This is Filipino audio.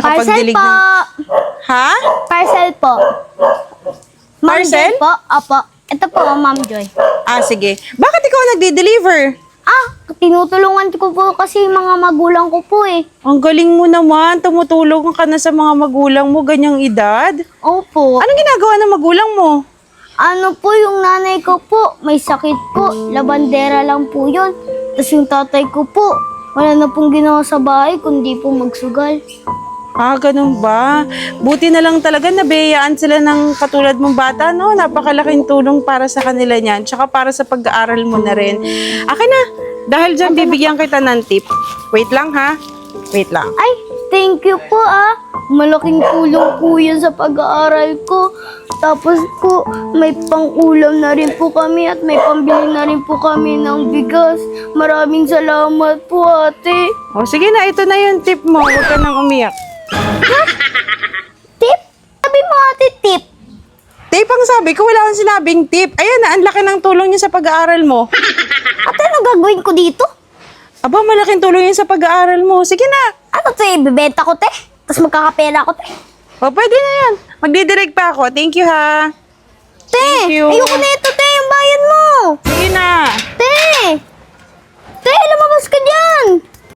Parcel po. Ha? Parcel po. Ma'am Parcel? Joy po. Opo. Ito po, Ma'am Joy. Ah, sige. Bakit ikaw nagde-deliver? Tinutulungan ko po kasi mga magulang ko po eh. Ang galing mo naman. Tumutulong ka na sa mga magulang mo, ganyang edad. Opo. Anong ginagawa ng magulang mo? Ano po, yung nanay ko po, may sakit po. Labandera lang po yun. Tapos yung tatay ko po, wala na pong ginawa sa bahay kundi po magsugal. Ah, ganun ba? Buti na lang talaga nabiyayaan sila ng katulad mong bata, no? Napakalaking tulong para sa kanila niyan. Tsaka para sa pag-aaral mo na rin. Akin na, dahil dyan bibigyan kita ng tip. Wait lang ha. Wait lang. Ay, thank you po ah. Malaking tulong po yan sa pag-aaral ko. Tapos po, may pang-ulam na rin po kami at may pambili na rin po kami ng bigas. Maraming salamat po ate. O sige na, ito na yung tip mo. Huwag ka nang umiyak. Tip? Sabi mo ate, tip. Tip ang sabi ko, wala akong sinabing tip. Ayan na, ang laki ng tulong niya sa pag-aaral mo. Ate, ano gagawin ko dito? Aba, malaking tulong yan sa pag-aaral mo. Sige na. Ano to eh, bibenta ko te? Tapos magkakapera ko te? O, pwede na yan. Magdidirect pa ako. Thank you ha. Te, Thank you. ayoko na ito te, yung bayan mo. Sige